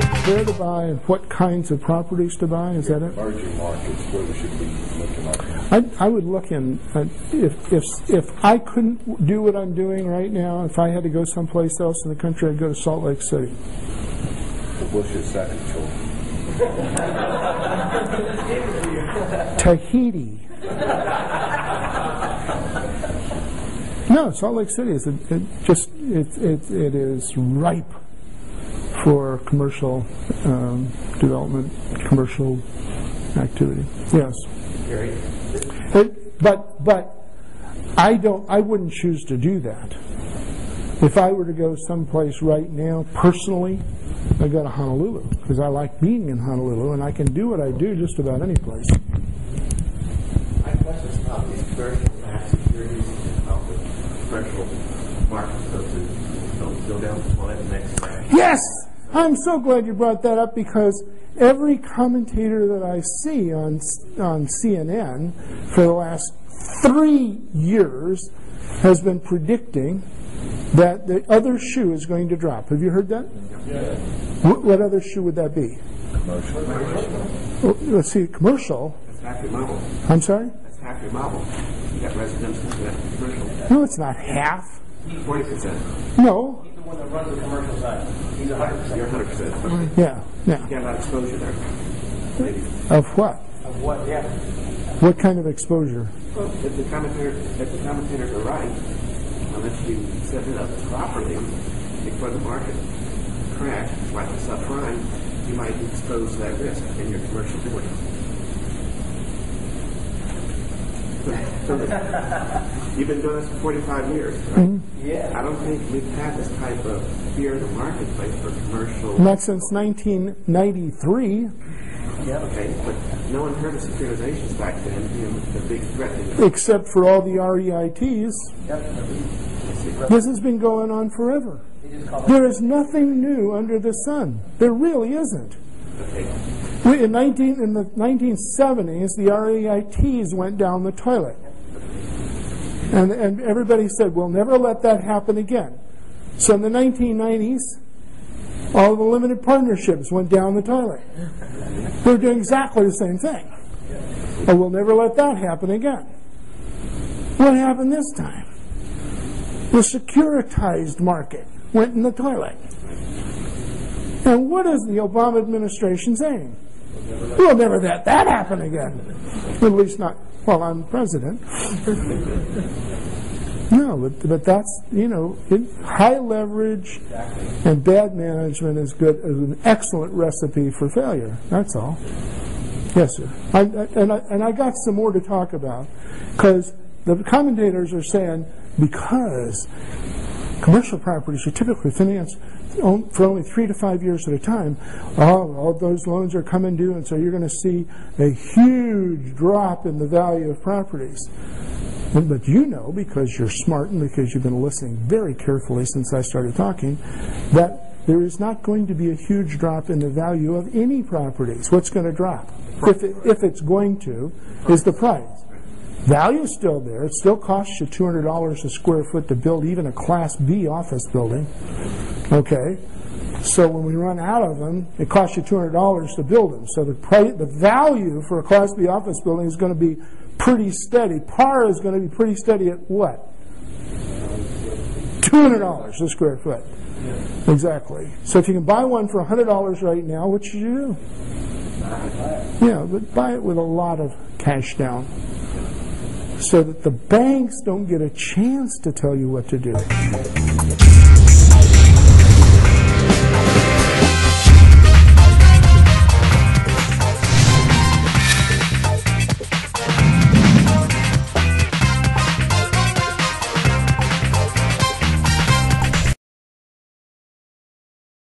where to buy and what kinds of properties to buy? Is that it? Emerging markets, where we should be looking at. I would look in, if I couldn't do what I'm doing right now, if I had to go someplace else in the country, I'd go to Salt Lake City. So what's your second choice? Tahiti. No, Salt Lake City is it is ripe for commercial development, commercial activity. Yes. But I wouldn't choose to do that. If I were to go someplace right now, personally, I'd go to Honolulu because I like being in Honolulu and I can do what I do just about any place. My question is about these commercial securities of the commercial markets don't go down to the next. Yes! I'm so glad you brought that up because every commentator that I see on CNN for the last 3 years has been predicting that the other shoe is going to drop. Have you heard that? Yeah. What other shoe would that be? Commercial. Well, let's see, commercial. That's half your model. I'm sorry? That's half your model. You got residential, you got commercial. No, it's not half. 40%. No. He's the one that runs the commercial side. He's 100%. You're 100%. Okay. Yeah. You got a lot of exposure there. Maybe. Of what? Of what? Yeah. What kind of exposure? Well, if the commentators are right, unless you set it up properly before the market crash, like the subprime, you might be exposed to that risk in your commercial doing. You've been doing this for 45 years, right? Mm-hmm. Yeah. I don't think we've had this type of fear in the marketplace for commercial. Not since 1993. Yeah, okay, but no one heard of securitizations back then being the big threat. Except for all the REITs. Yep. This has been going on forever. There is nothing new under the sun. There really isn't. Okay. In the 1970s, the REITs went down the toilet. And everybody said, we'll never let that happen again. So in the 1990s, all the limited partnerships went down the toilet. They're doing exactly the same thing. And we'll never let that happen again. What happened this time? The securitized market went in the toilet. And what is the Obama administration saying? We'll never let that happen again. At least not while I'm president. No, but that's, high leverage and bad management is an excellent recipe for failure. That's all. Yes, sir. And I got some more to talk about because the commentators are saying because commercial properties are typically financed for only 3 to 5 years at a time, all those loans are coming due, and so you're going to see a huge drop in the value of properties. But you know, because you're smart and because you've been listening very carefully since I started talking, that there is not going to be a huge drop in the value of any properties. What's going to drop? If it's going to, is the price. Value is still there. It still costs you $200 a square foot to build even a Class B office building. Okay? So when we run out of them, it costs you $200 to build them. So the value for a Class B office building is going to be pretty steady. Par is going to be pretty steady at what? $200 a square foot. Yeah. Exactly. So if you can buy one for $100 right now, what should you do? Yeah, but buy it with a lot of cash down, so that the banks don't get a chance to tell you what to do.